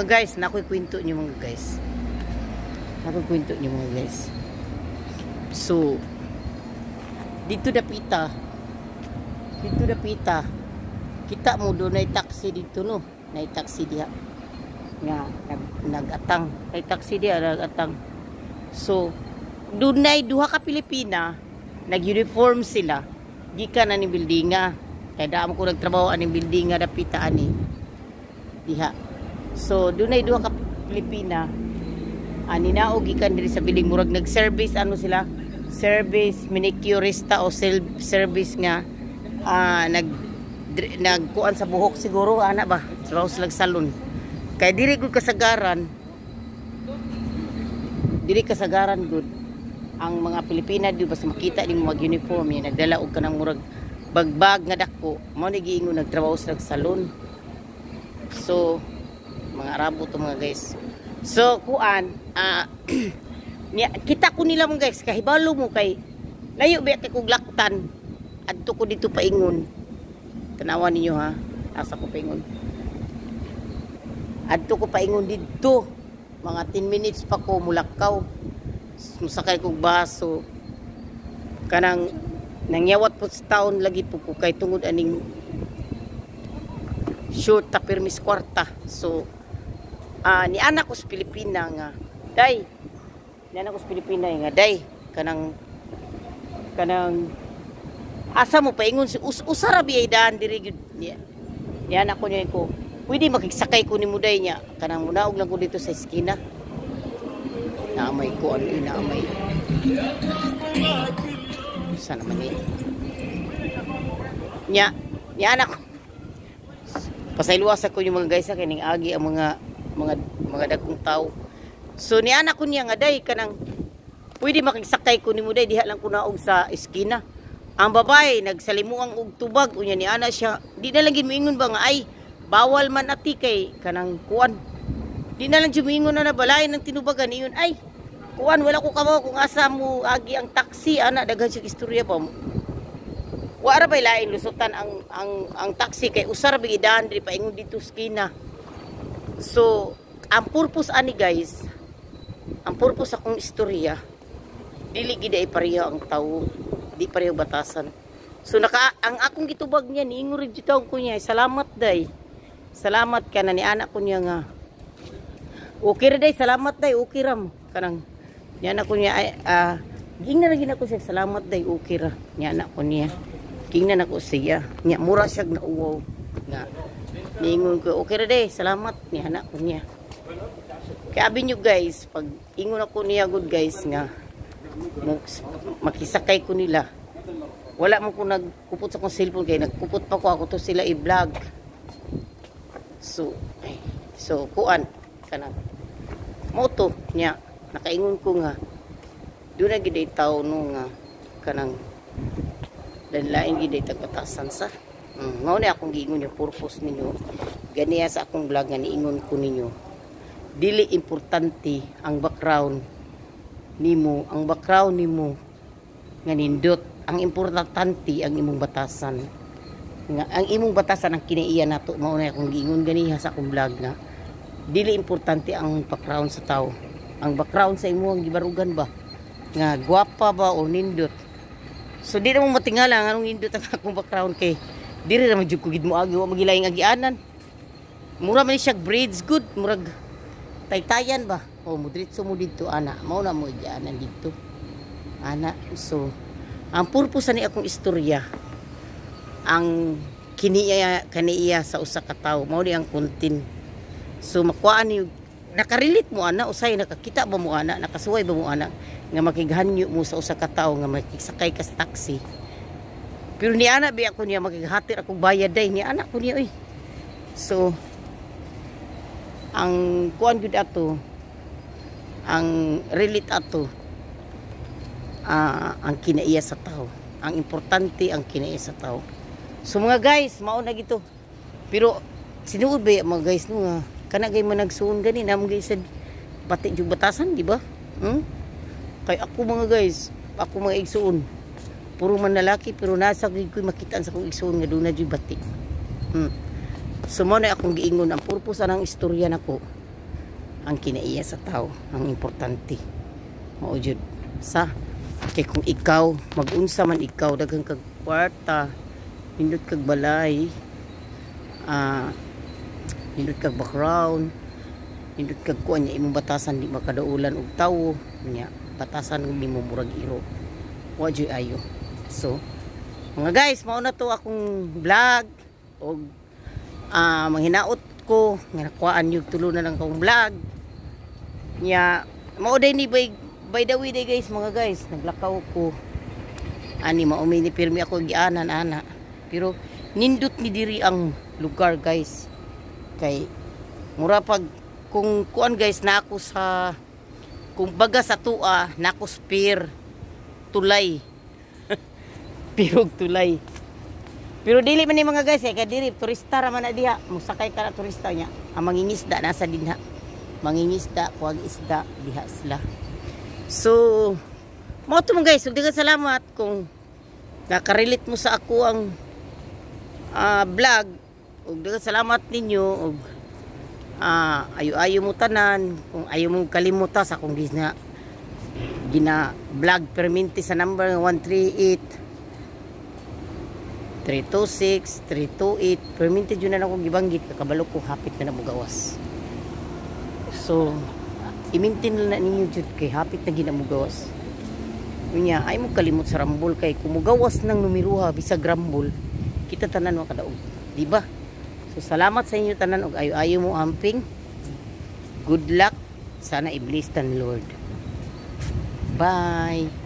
mga guys, nakoy kwento niyo mga guys. Nakoy kwento niyo mga guys. So, dito dapita. Kita mo do na taxi dito no. Na taxi diha. Nga nagatang. Ay taxi diha nagatang. So, dunay duha ka Pilipina, nag-uniform sila. Gikan na ni buildinga. Kaya daan ko nagtrabaho aning buildinga dapita ani. Diha. So, dunay duha ka Pilipina. Ani naog gikan diri sa building murag nag-service ano sila? Service manicurista o service nga nagkuan sa buhok siguro ana ba? Trabaho sila salon. Kaya diri gud kasagaran. Diri kasagaran gud ang mga Pilipina di basta makita ning mag-uniform yan nagdala og kanang murag bagbag nga dako mao ni giingon nagtrabaho sa salon. So mga Arabo to mga guys. So kuan kita ko nila mga guys kahibalo mo kay layo ba kay kog laktan adto ko dito paingon. Tanawan ninyo ha. Asa ko paingon. Adto ko paingon dito. Mga 10 minutes pa ko mulakaw. Musakay kog baso. Kanang nangyawat po sa taon lagi po ko kay tungod aning short ta permis kwarta. So ni anak ko sa Pilipina nga day. Ni anak ko sa Pilipina nga day kanang asa mo paingon si usara biyay daan diri gud niya. Ni anak ko niya ko pwede makigsakay ko ni muday niya kanang munaog lang ko dito sa eskina. Naamay ko ano inaamay. Sana man ni. Nya anak ko. Pasayluwas ako yung mga guys kay ning agi ang mga dagkong tao. So ni anak ko niya nga day kanang pwede makigsakay ko ni muday diha lang ko naog sa eskina. Ang babae nagsalimuang og tubag unya ni ana siya. Di na lang gimingon ba nga ay bawal man ati kay kanang kuan. Di na lang jumingon na balay ng tinubagan niyon ay kuan wala ko kamo kung asa mo agi ang taxi ana daghan siya istorya pa. Wa ra bay lain lusutan ang taxi kay usar bigidan diri paingon dito skina. So ang purpose ani guys, ang purpose akong istorya dili gid ay pareho ang tawo. Di pareho batasan. So ang akong gitubag niya niingon rin jitaw ko niya salamat day. Salamat ka na ni anak ko niya nga. Okay ra day salamat day okay ra mo. Kanang ni anak ko niya gingnan na ako siya salamat day okay ra. Ni anak ko niya. Gingnan ako siya. Nya mura siya na uwaw. Nga niingon ko okay ra day salamat ni anak ko niya. Kaya abi nyo guys pag ingon ako niya good guys nga makisakay ko nila wala mo ko nagkupot sa kong cellphone kaya nagkupot pa ko ako to sila i-vlog so kuan kanang moto niya nakaingon ko nga doon na giday tao no nga kanang lain giday tagbatasan sa mao na akong giingon yung purpose ninyo ganiya sa akong vlog nga niingon ko ninyo dili importante ang background nimo ang background nimo nga nindot ang importante ang imong batasan nga ang imong batasan ang kinaiya nato mao na akong giingon ganiha sa akong vlog nga dili importante ang background sa tao ang background sa imo ang gibarugan ba nga gwapa ba o nindot so di na mo matingala nga anong nindot ang akong background kay diri ra man jud ko gid mo agi wa magilaing agianan mura man siya braids good murag taytayan ba o mudritso mo dito ana mao na mo dianan dito ana so ang purpose ni akong istorya ang kaniya sa usa ka tawo mao di ang content so makuha ni nakarelate mo ana usay nakakita ba mo ana nakasuway ba mo ana nga makighanyo mo sa usa ka tawo nga makisakay ka sa taxi pero ni ana bi ako niya makighatir akong bayad day ni ana ko niya oy so ang kuan gud ato ang relate ato ang kinaiya sa tao ang importante ang kinaiya sa tao so mga guys mao na gito pero sinuod ba mga guys no nga kana gay man nagsuon gani nam guys pati jud batasan di ba kay ako mga guys ako mga igsuon puro man lalaki pero nasa gid koy makitaan sa kong igsuon nga duna jud bati So mo na akong giingon ang purpose anang istorya nako ang kinaiya sa tao, ang importante mao jud sa kay kung ikaw mag-unsa man ikaw daghang kag kwarta, nindot kag balay, nindot kag background, nindot kag kuan nya imong batasan di makadaulan og tawo nya batasan nimo murag iro wa jud ayo. So mga guys, mao na to akong vlog og manghinaot ko nga nakuhaan yung tulunan ng akong vlog nya mao day ni by the way day guys, mga guys, naglakaw ko ani mao may ni pirmi ako gianan ana pero nindot ni diri ang lugar guys kay mura pag kung kuan guys na ako sa kung baga sa tua na ako spear tulay pirog tulay pero dili man ni mga guys kay diri turista ra man na diha musakay ka na turista nya ang mangingisda nasa dinha mangingisda kuwag isda diha sila. So mo to mga guys, ug daghang salamat kung nakarelate mo sa ako ang vlog ug daghang salamat ninyo ug ayo mo tanan kung ayo mo kalimutan sa akong gina vlog perminti sa number 138 326 328 perminti jud na ako gibanggit kakabalo ko hapit na mugawas. So i-maintain na ninyo jud kay hapit na ginamugawas. Unya ay mo kalimot sa rambol kay kumugawas ng numeruha bisag rambol kita tanan wa kadaog, di ba? So salamat sa inyo tanan og ayo mo amping. Good luck. Sana i-bless tan Lord. Bye.